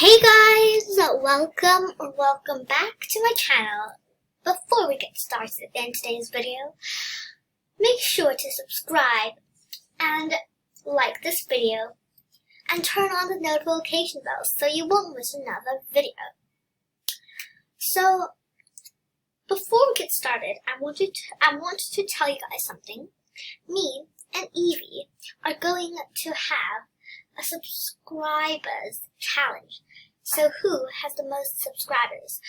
Hey guys, welcome back to my channel. Before we get started in today's video, make sure to subscribe and like this video and turn on the notification bell so you won't miss another video. So, before we get started, I want to tell you guys something. Me and Evie are going to have a subscribers challenge. So who has the most subscribers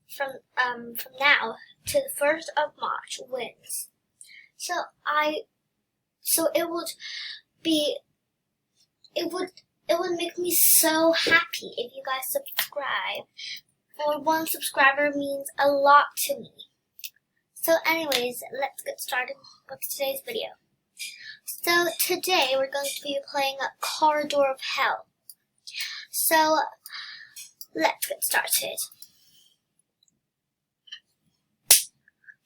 from now to the 1st of March wins. So it would make me so happy if you guys subscribe. For one subscriber means a lot to me. So anyways, let's get started with today's video. So today we're going to be playing Corridor of Hell. So let's get started.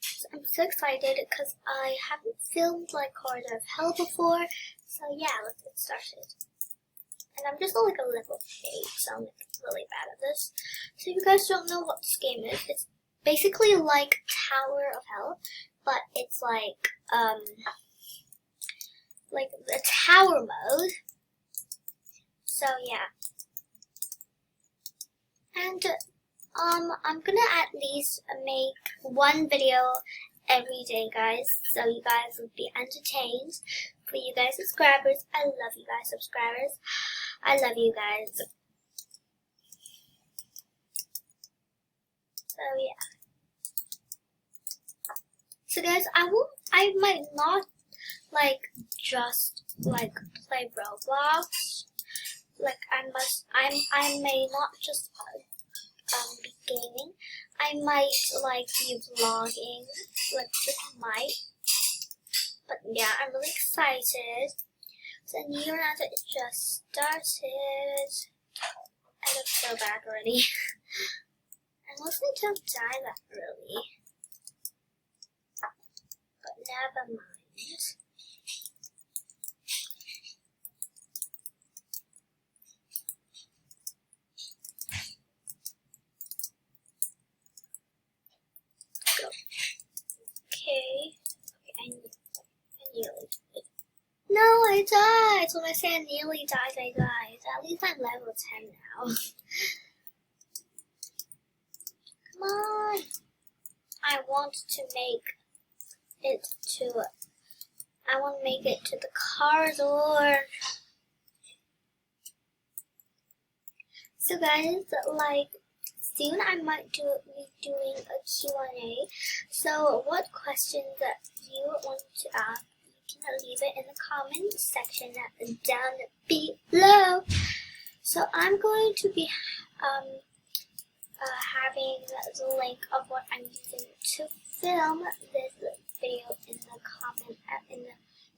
So I'm so excited because I haven't filmed like Corridor of Hell before. So yeah, let's get started. And I'm just on like a level 8, so I'm really bad at this. So if you guys don't know what this game is, it's basically like Tower of Hell, but it's like the tower mode. So yeah. And I'm gonna at least make one video every day, guys, so you guys will be entertained. For you guys subscribers, I love you guys subscribers. I love you guys. So yeah. So guys, I might not just play Roblox. I may not just be gaming. I might be vlogging, just might. But yeah, I'm really excited. So New Year it just started. I look so bad already. I mostly don't die that early. But never mind. Okay, I nearly died. No, I died! So when I say I nearly died, I died. At least I'm level 10 now. Come on! I want to make it to the corridor. So guys, soon I might be doing a Q&A. So what questions that you want to ask, you can leave it in the comments section down below. So I'm going to be having the link of what I'm using to film this video in the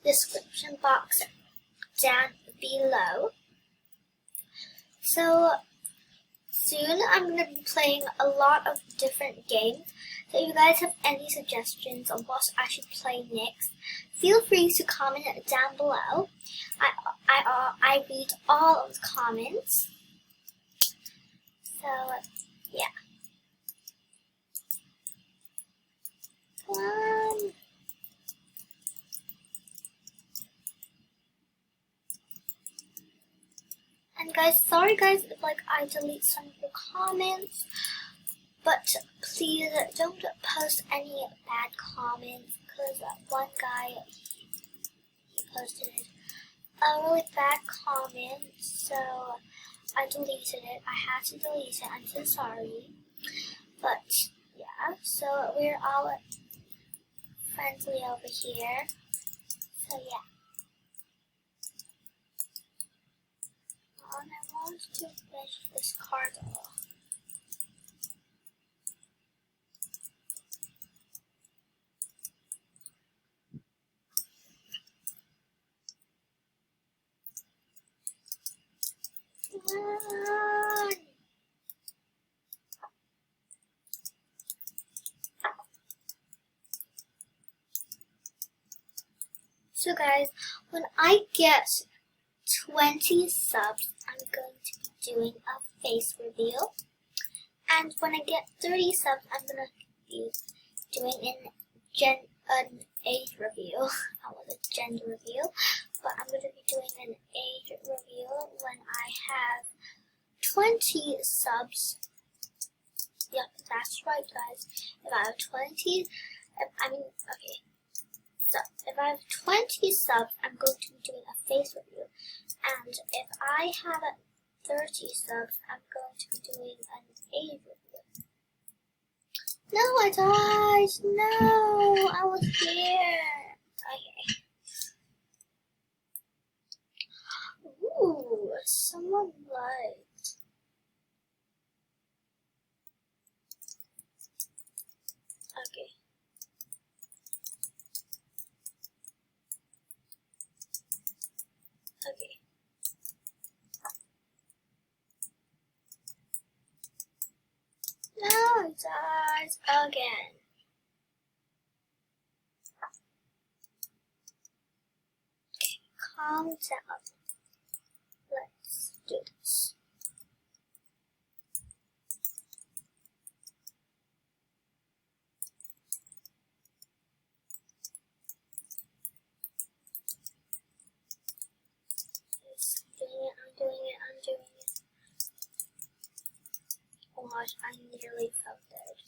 description box down below. So soon I'm going to be playing a lot of different games. So if you guys have any suggestions on what I should play next, feel free to comment down below. I read all of the comments. So yeah. Come on. And guys, sorry guys if I delete some of the comments, but please don't post any bad comments, because one guy, he posted a really bad comment, so I deleted it. I had to delete it. I'm so sorry. But yeah, so we're all friendly over here. So yeah. And I want to finish this corridor. Run! So guys, when I get 20 subs, I'm going to be doing a face reveal. And when I get 30 subs, I'm going to be doing an age reveal. I want a gender reveal, but I'm going to be doing an age reveal when I have 20 subs. Yep, that's right, guys. If I have 20, so if I have 20 subs, I'm going to be doing a face reveal. And if I have 30 subs, I'm going to be doing an age reveal. No, I died. No, I was here. Okay. Ooh, someone liked. Okay. Okay. No, it dies again. Okay, calm down. Let's do this. I'm doing it. Oh gosh, I nearly fell dead.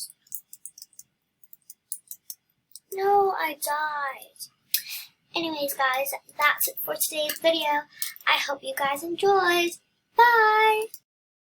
No, I died. Anyways, guys, that's it for today's video. I hope you guys enjoyed. Bye!